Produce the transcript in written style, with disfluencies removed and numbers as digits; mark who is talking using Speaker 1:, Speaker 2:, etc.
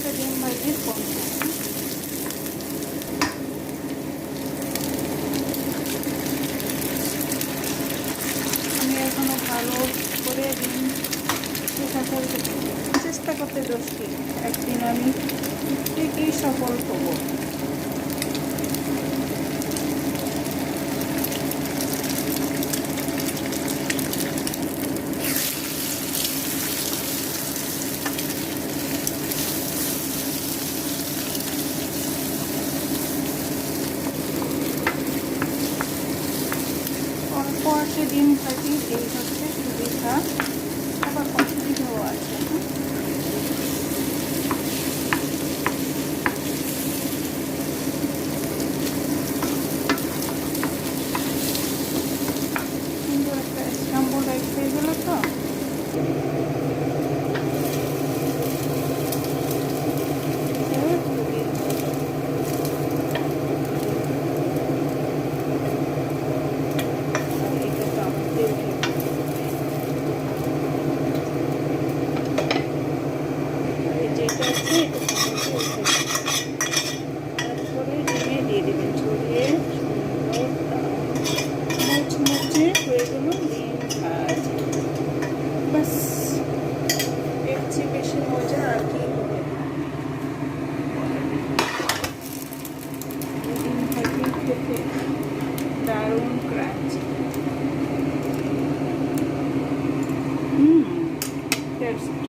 Speaker 1: একটা ডিম ভাজির পর্যায়ে আমি এখনো ভালো করে ডিম চেষ্টা করতে যাচ্ছি, একদিন আমি ঠিকই সফল হব। অল্প আছে ডিম ভাজি, এই হচ্ছে সুবিধা।